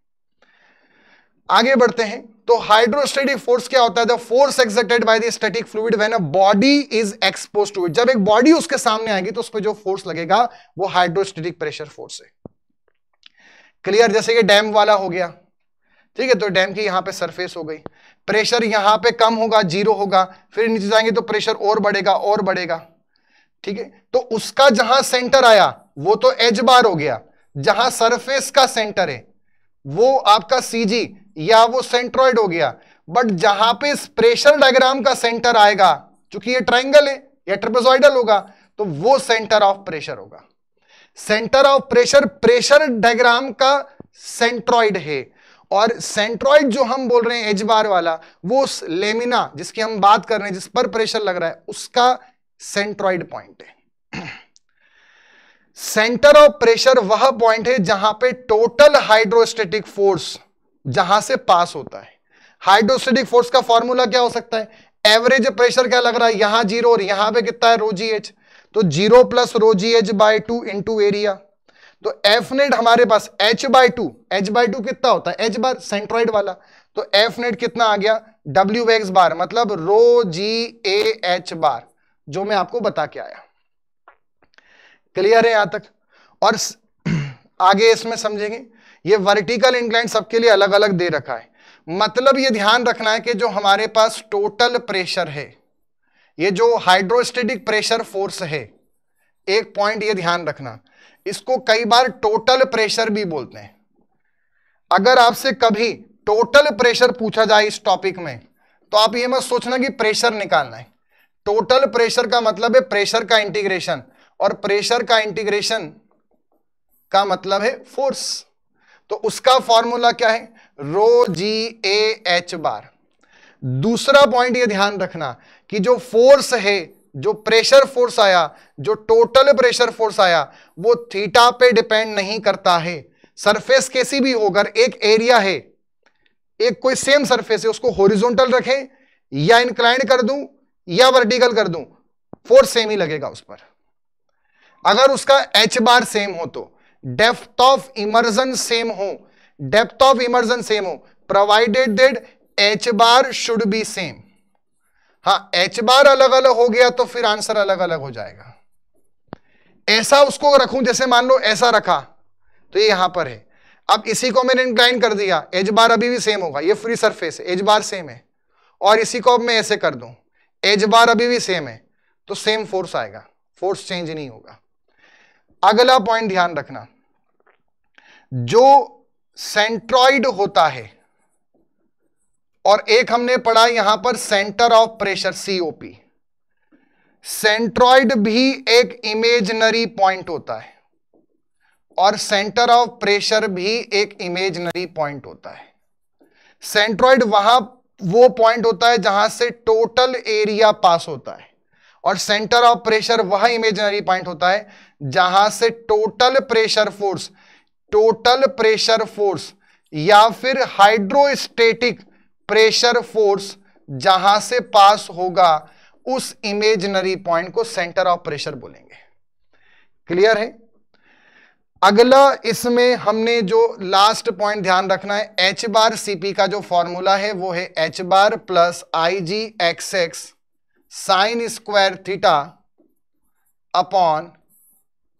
आगे बढ़ते हैं। तो हाइड्रोस्टैटिक फोर्स क्या होता है, the force exerted by the static fluid when a body is exposed to it. जब एक बॉडी उसके सामने आएगी तो उस पर जो फोर्स लगेगा वो हाइड्रोस्टैटिक प्रेशर फोर्स है। क्लियर, जैसे कि डैम वाला हो गया, ठीक है, तो डैम की यहां पे सरफेस हो गई, प्रेशर यहां पे कम होगा, 0 होगा, फिर नीचे जाएंगे तो प्रेशर और बढ़ेगा और बढ़ेगा, ठीक है। तो उसका जहां सेंटर आया वो तो एच बार हो गया, जहां सरफेस का सेंटर है वो आपका सीजी या वो सेंट्रॉइड हो गया। बट जहां पे प्रेशर डायग्राम का सेंटर आएगा, चूंकि ये ट्राइंगल है या ट्रेपेजॉइडल होगा, तो वो सेंटर ऑफ प्रेशर होगा। Centre of pressure pressure diagram का सेंट्रॉइड है, और सेंट्रॉइड जो हम बोल रहे हैं एच बार वाला, वो उस लेमिना जिसकी हम बात कर रहे हैं जिस पर प्रेशर लग रहा है उसका सेंट्रॉइड पॉइंट है। सेंटर ऑफ प्रेशर वह पॉइंट है जहां पे टोटल हाइड्रोस्टैटिक फोर्स जहां से पास होता है। हाइड्रोस्टैटिक फोर्स का फॉर्मूला क्या हो सकता है, एवरेज प्रेशर क्या लग रहा है, यहां 0 और यहां पे कितना है, रो जी एच। तो 0 plus row G H by 2 into area. तो एफ नेट हमारे पास h बाई 2, h बाई 2 कितना होता है, h बार सेंट्रॉइड वाला, तो एफ नेट कितना आ गया, w एक्स बार, मतलब रो जी ए एच बार, जो मैं आपको बता के आया। क्लियर है यहां तक। और आगे इसमें समझेंगे, ये वर्टिकल इंक्लाइन सबके लिए अलग अलग दे रखा है। मतलब ये ध्यान रखना है कि जो हमारे पास टोटल प्रेशर है ये जो हाइड्रोस्टेटिक प्रेशर फोर्स है, एक पॉइंट ये ध्यान रखना, इसको कई बार टोटल प्रेशर भी बोलते हैं। अगर आपसे कभी टोटल प्रेशर पूछा जाए इस टॉपिक में, तो आप ये मत सोचना कि प्रेशर निकालना है। टोटल प्रेशर का मतलब है प्रेशर का इंटीग्रेशन, और प्रेशर का इंटीग्रेशन का मतलब है फोर्स। तो उसका फॉर्मूला क्या है, रो जी ए एच बार। दूसरा पॉइंट ये ध्यान रखना कि जो फोर्स है, जो प्रेशर फोर्स आया, जो टोटल प्रेशर फोर्स आया, वो थीटा पे डिपेंड नहीं करता है। सरफेस कैसी भी हो, अगर एक एरिया है, एक कोई सेम सरफेस है, उसको हॉरिजॉन्टल रखें या इंक्लाइंड कर दूं या वर्टिकल कर दूं, फोर्स सेम ही लगेगा उस पर। अगर उसका एच बार सेम हो, तो डेप्थ ऑफ इमर्जन सेम हो, डेप्थ ऑफ इमर्जन सेम हो, provided that H bar should be same. हाँ, एच बार अलग अलग हो गया तो फिर आंसर अलग अलग हो जाएगा। ऐसा उसको रखूं, जैसे मान लो ऐसा रखा, तो ये यहां पर है। अब इसी को मैंने इंक्लाइन कर दिया, एच बार अभी भी सेम होगा, ये फ्री सरफेस है, एच बार सेम है। और इसी को अब मैं ऐसे कर दूं, एच बार अभी भी सेम है, तो सेम फोर्स आएगा, फोर्स चेंज नहीं होगा। अगला पॉइंट ध्यान रखना, जो सेंट्रॉइड होता है, और एक हमने पढ़ा यहां पर centre of pressure COP, centroid भी एक इमेजिनरी पॉइंट होता है और सेंटर ऑफ प्रेशर भी एक इमेजिनरी पॉइंट होता है। सेंट्रॉइड वहां वो पॉइंट होता है जहां से टोटल एरिया पास होता है, और सेंटर ऑफ प्रेशर वह इमेजिनरी पॉइंट होता है जहां से टोटल प्रेशर फोर्स या फिर हाइड्रोस्टेटिक प्रेशर फोर्स जहां से पास होगा, उस इमेजिनरी पॉइंट को सेंटर ऑफ प्रेशर बोलेंगे। क्लियर है? अगला इसमें हमने जो लास्ट पॉइंट ध्यान रखना है, एच बार सीपी का जो फॉर्मूला है वो है H bar plus I G X X sine square theta upon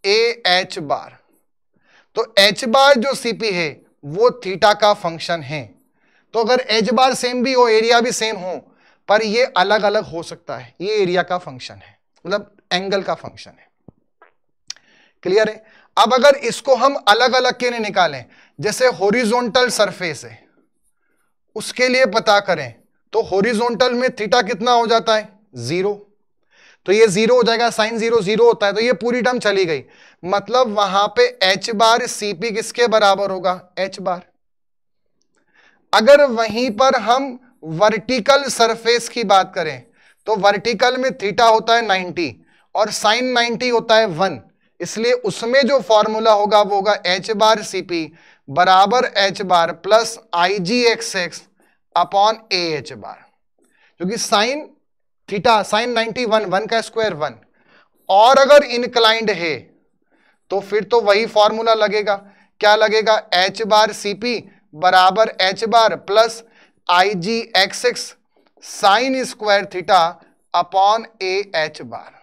A H bar. तो एच बार जो सीपी है वो थीटा का फंक्शन है। तो अगर एच बार सेम भी हो, एरिया भी सेम हो, पर ये अलग अलग हो सकता है, ये एरिया का फंक्शन है, मतलब एंगल का फंक्शन है। क्लियर है? अब अगर इसको हम अलग अलग के लिए निकालें, जैसे हॉरिजॉन्टल सरफेस है, उसके लिए पता करें, तो हॉरिजॉन्टल में थीटा कितना हो जाता है, 0। तो ये 0 हो जाएगा, साइन 0 0 होता है, तो ये पूरी टर्म चली गई। मतलब वहां पे एच बार सीपी किसके बराबर होगा, एच बार। अगर वहीं पर हम वर्टिकल सरफेस की बात करें, तो वर्टिकल में थीटा होता है 90 और साइन 90 होता है 1, इसलिए उसमें जो फॉर्मूला होगा वो होगा एच बार सीपी बराबर H bar plus I G X X upon A H bar, क्योंकि साइन थीटा साइन 90 1 का स्क्वायर 1, और अगर इनक्लाइंड है तो फिर तो वही फॉर्मूला लगेगा। क्या लगेगा, एच बार सीपी बराबर H bar plus I G X X sine square theta upon A H bar.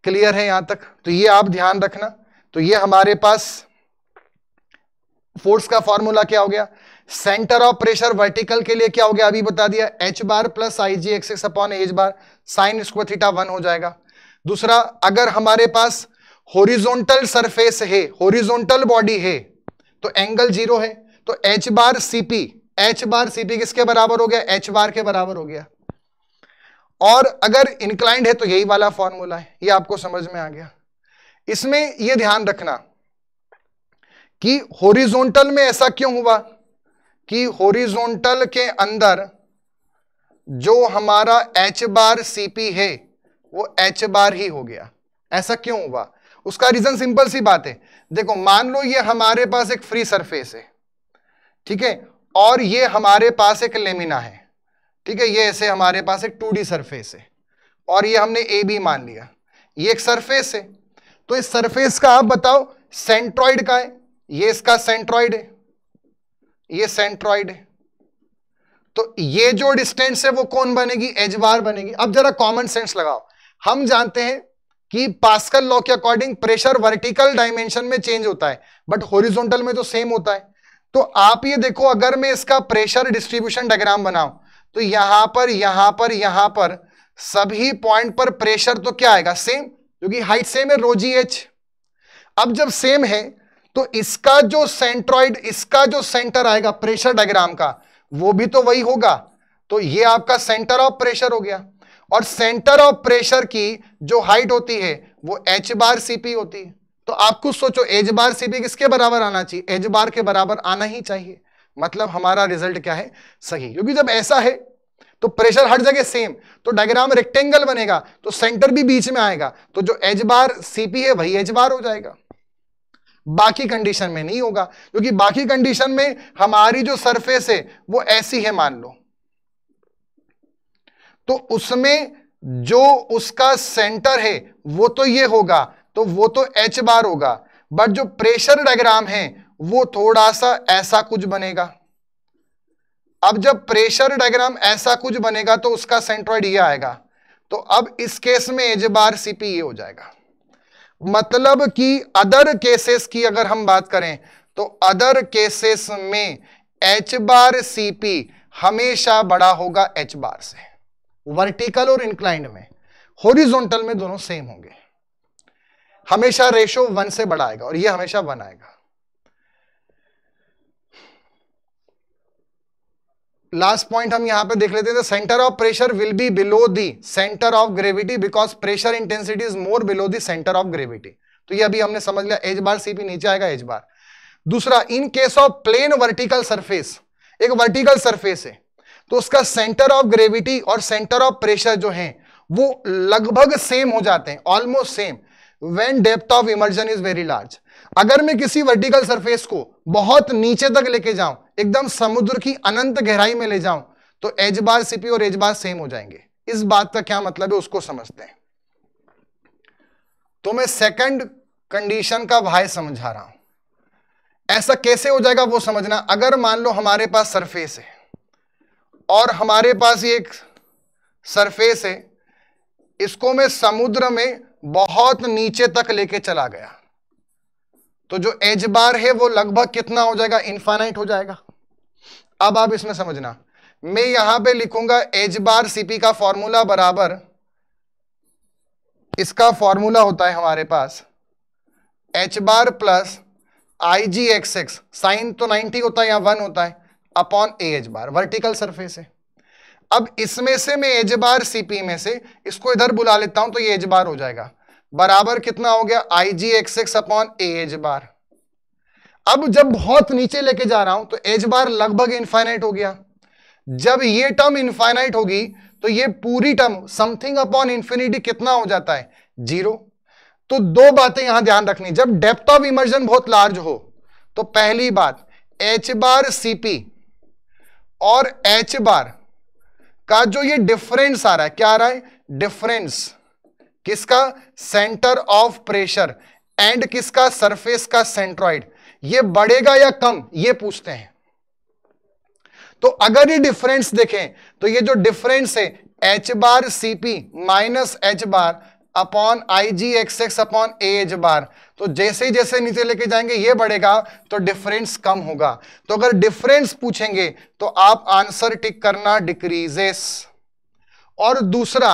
Clear है यहां तक? तो ये आप ध्यान रखना। तो ये हमारे पास फोर्स का फॉर्मूला क्या हो गया, सेंटर ऑफ प्रेशर वर्टिकल के लिए क्या हो गया, अभी बता दिया, H bar plus I G X X upon H bar sign square theta 1 हो जाएगा। दूसरा, अगर हमारे पास हॉरिजॉन्टल सरफेस है, हॉरिजॉन्टल बॉडी है, तो एंगल 0 है, तो एच बार सीपी किसके बराबर हो गया, एच बार के बराबर हो गया। और अगर इंक्लाइंड है तो यही वाला फॉर्मूला है, ये आपको समझ में आ गया। इसमें यह ध्यान रखना कि हॉरिजॉन्टल में ऐसा क्यों हुआ कि हॉरिजॉन्टल के अंदर जो हमारा एच बार सीपी है वो एच बार ही हो गया। ऐसा क्यों हुआ, उसका रीजन सिंपल सी बात है। देखो, मान लो ये हमारे पास एक फ्री सरफेस है, ठीक है, और ये हमारे पास एक लेमिना है, ठीक है, ये ऐसे हमारे पास एक 2D सरफेस है, और ये हमने ए बी मान लिया, ये एक सरफेस है। तो इस सरफेस का आप बताओ सेंट्रॉइड का है, ये इसका सेंट्रॉइड है, ये सेंट्रॉइड है, तो ये जो डिस्टेंस है वो कौन बनेगी, एच बार बनेगी। अब जरा कॉमन सेंस लगाओ, हम जानते हैं कि पास्कल लॉ के अकॉर्डिंग प्रेशर वर्टिकल डायमेंशन में चेंज होता है, बट हॉरिजॉन्टल में तो सेम होता है। तो आप ये देखो, अगर मैं इसका प्रेशर डिस्ट्रीब्यूशन डायग्राम बनाऊं, तो यहां पर सभी पॉइंट पर प्रेशर तो क्या आएगा, सेम, क्योंकि हाइट सेम है, रो जी एच। अब जब सेम है तो इसका जो सेंट्रॉइड, इसका जो सेंटर आएगा प्रेशर डायग्राम का, वो भी तो वही होगा। तो ये आपका सेंटर ऑफ प्रेशर हो गया, और सेंटर ऑफ प्रेशर की जो हाइट होती है वो एच बार सीपी होती है। तो आप कुछ सोचो, एच बार सीपी किसके बराबर आना चाहिए, एच बार के बराबर आना ही चाहिए। मतलब हमारा रिजल्ट क्या है, सही, क्योंकि जब ऐसा है तो प्रेशर हर जगह सेम, तो डायग्राम रेक्टेंगल बनेगा, तो सेंटर भी बीच में आएगा, तो जो एच बार सीपी है वही एच बार हो जाएगा। बाकी कंडीशन में नहीं होगा, क्योंकि बाकी कंडीशन में हमारी जो सरफेस है वो ऐसी है मान लो, तो उसमें जो उसका सेंटर है वो तो ये होगा, तो वो तो एच बार होगा, बट जो प्रेशर डायग्राम है वो थोड़ा सा ऐसा कुछ बनेगा। अब जब प्रेशर डायग्राम ऐसा कुछ बनेगा तो उसका सेंट्रॉइड ये आएगा, तो अब इस केस में एच बार सीपी ये हो जाएगा। मतलब कि अदर केसेस की अगर हम बात करें तो अदर केसेस में एच बार सीपी हमेशा बड़ा होगा एच बार से, वर्टिकल और इंक्लाइंड में। हॉरिजॉन्टल में दोनों सेम होंगे, हमेशा रेशो 1 से बड़ा आएगा, और ये हमेशा 1 आएगा। लास्ट पॉइंट हम यहां पे देख लेते हैं, centre of pressure will be below the centre of gravity because pressure intensity is more below the centre of gravity. तो ये अभी हमने समझ लिया, एच बार सीपी नीचे आएगा एच बार। दूसरा, in case of plane vertical surface, एक वर्टिकल सरफेस है तो उसका सेंटर ऑफ ग्रेविटी और सेंटर ऑफ प्रेशर जो है वो लगभग सेम हो जाते हैं, almost same, when depth of immersion is very large. अगर मैं किसी वर्टिकल सरफेस को बहुत नीचे तक लेके जाऊं, एकदम समुद्र की अनंत गहराई में ले जाऊं, तो एच बार सीपी और एच बार सेम हो जाएंगे। इस बात का क्या मतलब है उसको समझते हैं। तो मैं सेकंड कंडीशन का भाई समझा रहा हूं, ऐसा कैसे हो जाएगा वो समझना। अगर मान लो हमारे पास सरफेस है और हमारे पास ये एक सरफेस है, इसको मैं समुद्र में बहुत नीचे तक लेके चला गया, तो जो एच बार है वो लगभग कितना हो जाएगा, इनफाइनाइट हो जाएगा। अब आप इसमें समझना, मैं यहां पे लिखूंगा एच बार सीपी का फॉर्मूला बराबर, इसका फॉर्मूला होता है हमारे पास H bar plus I G X X, sign तो 90 होता है या 1 होता है, upon A H bar, vertical surface है। अब इसमें से मैं एच बार सीपी में से इसको इधर बुला लेता हूं, तो ये एच बार हो जाएगा, बराबर कितना हो गया, I G X X upon A H bar. अब जब बहुत नीचे लेके जा रहा हूं तो एच बार लगभग इनफाइनाइट हो गया। जब ये टर्म इनफाइनाइट होगी तो ये पूरी टर्म समथिंग अपॉन इंफिनिटी कितना हो जाता है, 0। तो दो बातें यहां ध्यान रखनी, जब डेप्थ ऑफ इमर्जन बहुत लार्ज हो तो पहली बात, एच बार सीपी और एच बार का जो ये डिफरेंस आ रहा है, क्या आ रहा है, डिफरेंस किसका, सेंटर ऑफ प्रेशर एंड किसका, सरफेस का सेंट्रॉइड, ये बढ़ेगा या कम, ये पूछते हैं। तो अगर ये डिफरेंस देखें तो ये जो डिफरेंस है H bar CP minus H bar upon I G X X upon A H bar, तो जैसे जैसे नीचे लेके जाएंगे ये बढ़ेगा तो डिफरेंस कम होगा। तो अगर डिफरेंस पूछेंगे तो आप आंसर टिक करना डिक्रीजेस। और दूसरा,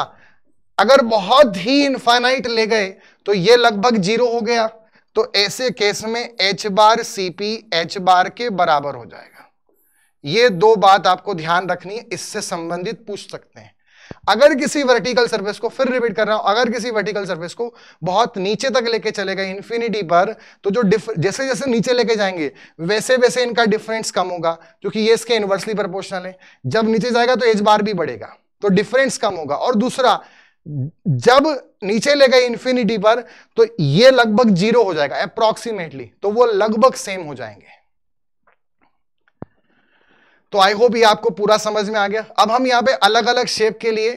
अगर बहुत ही इनफाइनाइट ले गए तो ये लगभग 0 हो गया, तो ऐसे केस में एच बार सीपी एच बार के बराबर हो जाएगा। ये दो बात आपको ध्यान रखनी है, इससे संबंधित पूछ सकते हैं। अगर किसी वर्टिकल सरफेस को, फिर रिपीट कर रहा हूं, अगर किसी वर्टिकल सरफेस को बहुत नीचे तक लेके चले गए इंफिनिटी पर, तो जो जैसे जैसे नीचे लेके जाएंगे वैसे वैसे इनका डिफरेंस कम होगा, क्योंकि ये इसके इनवर्सली प्रोपोर्शनल है। जब नीचे जाएगा तो एच बार भी बढ़ेगा, तो डिफरेंस कम होगा। और दूसरा, जब नीचे ले गए इंफिनिटी पर तो ये लगभग 0 हो जाएगा अप्रॉक्सीमेटली, तो वो लगभग सेम हो जाएंगे। तो आई होप ये आपको पूरा समझ में आ गया। अब हम यहां पे अलग अलग शेप के लिए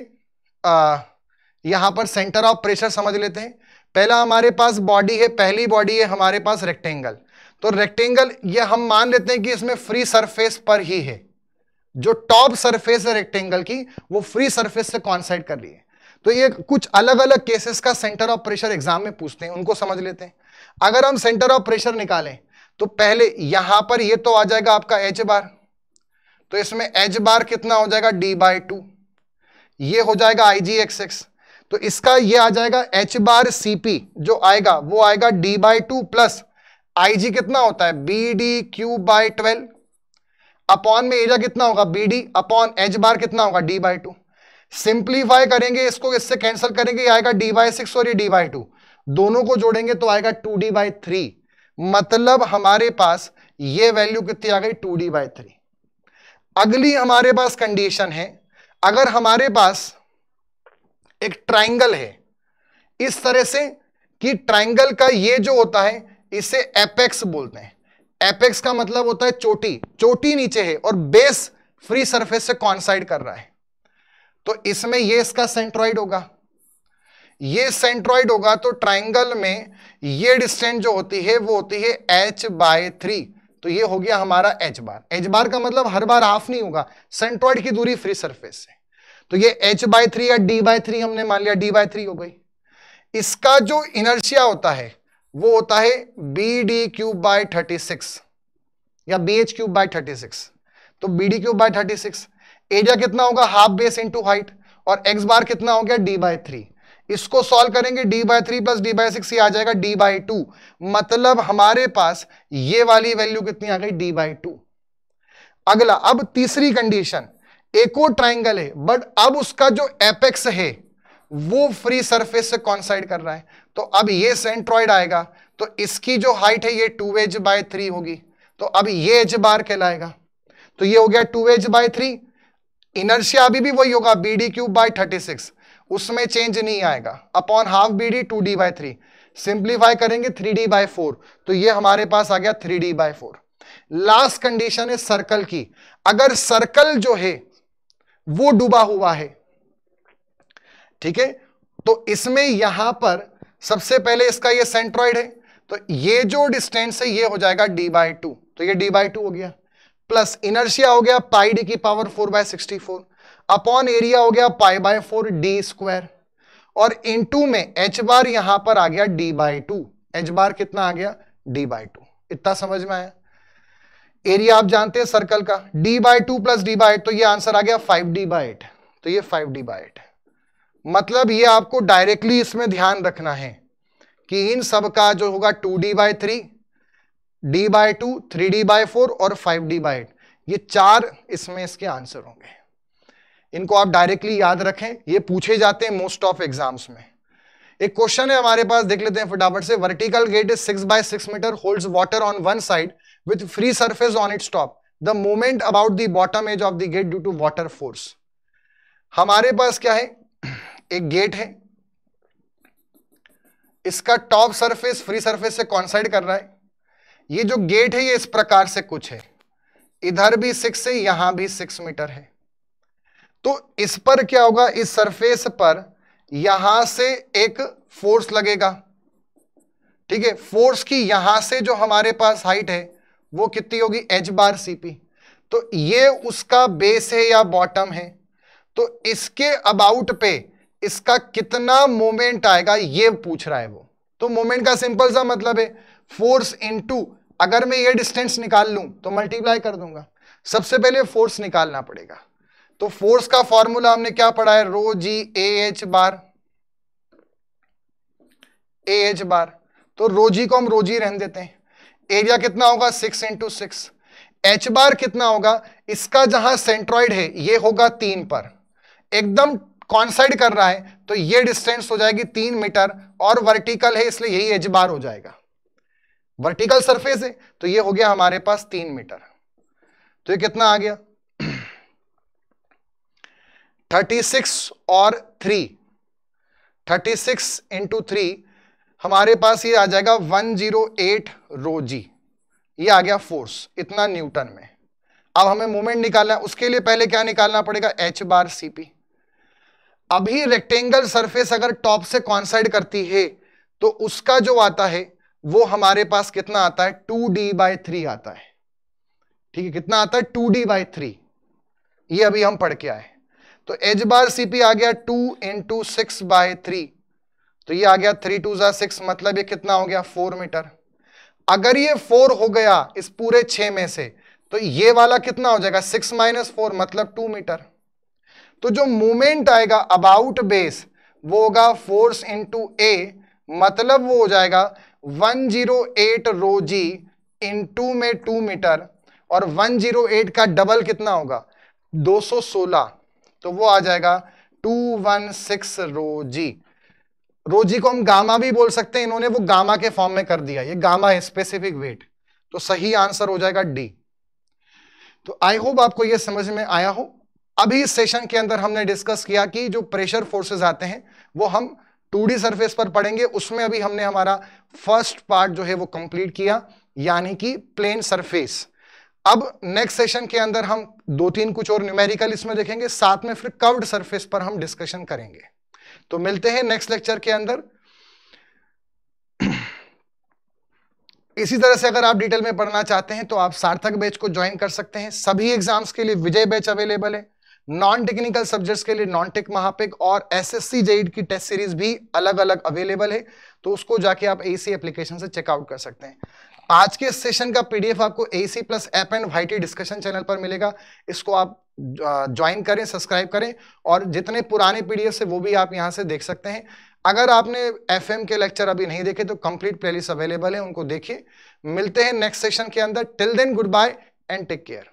यहां पर सेंटर ऑफ प्रेशर समझ लेते हैं। पहला हमारे पास बॉडी है, पहली बॉडी है हमारे पास रेक्टेंगल। तो रेक्टेंगल ये हम मान लेते हैं कि इसमें फ्री सरफेस पर ही है, जो टॉप सरफेस है रेक्टेंगल की वो फ्री सरफेस से कॉइंसाइड कर रही है। तो ये कुछ अलग अलग केसेस का सेंटर ऑफ प्रेशर एग्जाम में पूछते हैं, उनको समझ लेते हैं। अगर हम सेंटर ऑफ प्रेशर निकालें तो पहले यहां पर ये तो आ जाएगा आपका एच बार, तो इसमें एच बार कितना हो जाएगा d/2, ये हो जाएगा IG(x)(x). तो इसका ये आ जाएगा h बार Cp जो आएगा वो आएगा d/2 प्लस IG कितना होता है BD³/12 अपॉन में एरिया कितना होगा BD अपॉन h बार कितना होगा d/2। सिंप्लीफाई करेंगे इसको, इससे कैंसिल करेंगे, ये आएगा d/6 और ये d/2, दोनों को जोड़ेंगे तो आएगा 2d/3। मतलब हमारे पास ये वैल्यू कितनी आ गई 2d/3। अगली हमारे पास कंडीशन है, अगर हमारे पास एक ट्राइंगल है इस तरह से कि ट्राइंगल का ये जो होता है इसे एपेक्स बोलते हैं। एपेक्स का मतलब होता है चोटी, चोटी नीचे है और बेस फ्री सरफेस से कॉइंसाइड कर रहा है, तो इसमें ये इसका सेंट्रॉइड होगा, ये सेंट्रॉइड होगा। तो ट्राइंगल में ये डिस्टेंस जो होती है वो होती है h/3, तो ये हो गया हमारा h बार। h बार का मतलब हर बार हाफ नहीं होगा, सेंट्रॉइड की दूरी फ्री सरफेस से, तो ये h/3 या d/3 हमने मान लिया d/3 हो गई। इसका जो इनर्शिया होता है वो होता है BD³/36 या BH³/36, तो BD³/36। एरिया कितना होगा हाफ बेस इंटू हाइट, और x बार कितना हो गया d/3। इसको सॉल्व करेंगे d/3 प्लस d/6, ये आ जाएगा d/2। मतलब हमारे पास ये वाली वैल्यू कितनी आ गई d/2। अगला, अब तीसरी कंडीशन, एक और ट्राइंगल है बट अब उसका जो एपेक्स है वो फ्री सरफेस से कॉइंसाइड कर रहा है, तो अब ये सेंट्रॉइड आएगा, तो इसकी जो हाइट है ये 2h/3 होगी, तो अब ये h बार कहलाएगा, तो ये हो गया 2h/3। इनर्शिया अभी भी वही होगा BD³/36, उसमें चेंज नहीं आएगा, upon half BD 2d/3। Simplify करेंगे 3d/4, तो ये हमारे पास आ गया 3d/4। लास्ट कंडीशन है सर्कल की, अगर सर्कल जो है वो डूबा हुआ है, ठीक है, तो इसमें यहां पर सबसे पहले इसका ये सेंट्रॉइड है, तो ये जो डिस्टेंस है ये हो जाएगा d/2, तो ये d/2 हो गया, प्लस इनर्शिया हो गया πd⁴/64 अपॉन एरिया हो गया π/4d², और इनटू में h बार यहां पर आ गया d/2, h बार कितना आ गया d/2। इतना समझ में आया? एरिया आप जानते हैं सर्कल का d/2 प्लस d/8, तो ये आंसर आ गया 5d/8, तो ये 5d/8। मतलब ये आपको डायरेक्टली इसमें ध्यान रखना है कि इन सब का जो होगा 2d/3, d/2, 3d/4 और 5d/8, ये चार इसमें इसके आंसर होंगे। इनको आप डायरेक्टली याद रखें, ये पूछे जाते हैं मोस्ट ऑफ एग्जाम्स में। एक क्वेश्चन है हमारे पास, देख लेते हैं फटाफट से। Vertical gate is 6x6 meter, holds water on one side with free surface on its top, the movement about the bottom edge of the gate due to water force. हमारे पास क्या है, एक गेट है, इसका टॉप सरफेस फ्री सरफेस से coincide कर रहा है। ये जो गेट है ये इस प्रकार से कुछ है, इधर भी 6 है, यहां भी 6 मीटर है, तो इस पर क्या होगा, इस सरफेस पर यहां से एक फोर्स लगेगा, ठीक है। फोर्स की यहां से जो हमारे पास हाइट है वो कितनी होगी h बार Cp, तो ये उसका बेस है या बॉटम है, तो इसके अबाउट पे इसका कितना मोमेंट आएगा ये पूछ रहा है वो। तो मोमेंट का सिंपल सा मतलब है फोर्स इनटू, अगर मैं ये डिस्टेंस निकाल लूं तो मल्टीप्लाई कर दूंगा। सबसे पहले फोर्स निकालना पड़ेगा, तो फोर्स का फॉर्मूला हमने क्या पढ़ा है, रो जी AH बार, AH बार, तो रो जी को हम रो जी रहने देते हैं। एरिया कितना होगा 6 × 6, H बार कितना होगा, इसका जहां सेंट्रॉइड है ये होगा 3 पर, एकदम कॉइंसाइड कर रहा है, तो ये डिस्टेंस हो जाएगी 3 मीटर, और वर्टिकल है इसलिए यही H बार हो जाएगा, वर्टिकल सरफेस है, तो ये हो गया हमारे पास 3 मीटर। तो ये कितना आ गया 36 और 3, 36 × 3 हमारे पास ये आ जाएगा 108 रो जी, ये आ गया फोर्स, इतना न्यूटन में। अब हमें मोमेंट निकालना है, उसके लिए पहले क्या निकालना पड़ेगा, h बार Cp। अभी रेक्टेंगल सरफेस अगर टॉप से कॉइंसाइड करती है तो उसका जो आता है वो हमारे पास कितना आता है 2d/3 आता है, ठीक है, कितना आता है 2d/3, ये अभी हम पढ़ के आए। तो h बार Cp आ गया 2 × 6/3, तो ये आ गया 3 × 2 = 6, मतलब ये कितना हो गया 4 मीटर। अगर ये 4 हो गया इस पूरे 6 में से, तो ये वाला कितना हो जाएगा 6 - 4 मतलब 2 मीटर। तो जो मूवमेंट आएगा अबाउट बेस वो होगा फोर्स इंटू ए, मतलब वो हो जाएगा 108 रो जी इंटू में 2 मीटर, और 108 का डबल कितना होगा 216, तो वो आ जाएगा 216 रो जी। रो जी को हम गामा भी बोल सकते हैं, इन्होंने वो गामा के फॉर्म में कर दिया, ये गामा है स्पेसिफिक वेट, तो सही आंसर हो जाएगा डी। तो आई होप आपको ये समझ में आया हो। अभी इस सेशन के अंदर हमने डिस्कस किया कि जो प्रेशर फोर्सेस आते हैं वो हम 2D सरफेस पर पढ़ेंगे, उसमें अभी हमने हमारा फर्स्ट पार्ट जो है वो कंप्लीट किया, यानी कि प्लेन सरफेस। अब नेक्स्ट सेशन के अंदर हम 2-3 कुछ और न्यूमेरिकल इसमें देखेंगे, साथ में फिर कर्व्ड सरफेस पर हम डिस्कशन करेंगे। तो मिलते हैं नेक्स्ट लेक्चर के अंदर। इसी तरह से अगर आप डिटेल में पढ़ना चाहते हैं तो आप सार्थक बैच को ज्वाइन कर सकते हैं। सभी एग्जाम्स के लिए विजय बैच अवेलेबल है, नॉन टेक्निकल सब्जेक्ट्स के लिए नॉन टेक महापिक, और एसएससी जेईई की टेस्ट सीरीज भी अलग अलग अवेलेबल है, तो उसको जाके आप एसी एप्लीकेशन से चेकआउट कर सकते हैं। आज के सेशन का पीडीएफ आपको AC plus app and YT discussion channel पर मिलेगा, इसको आप ज्वाइन करें, सब्सक्राइब करें, और जितने पुराने पीडीएफ है वो भी आप यहां से देख सकते हैं। अगर आपने एफएम के लेक्चर अभी नहीं देखे तो कंप्लीट प्लेलिस्ट अवेलेबल है, उनको देखिए। मिलते हैं नेक्स्ट सेशन के अंदर। Till then goodbye and take care.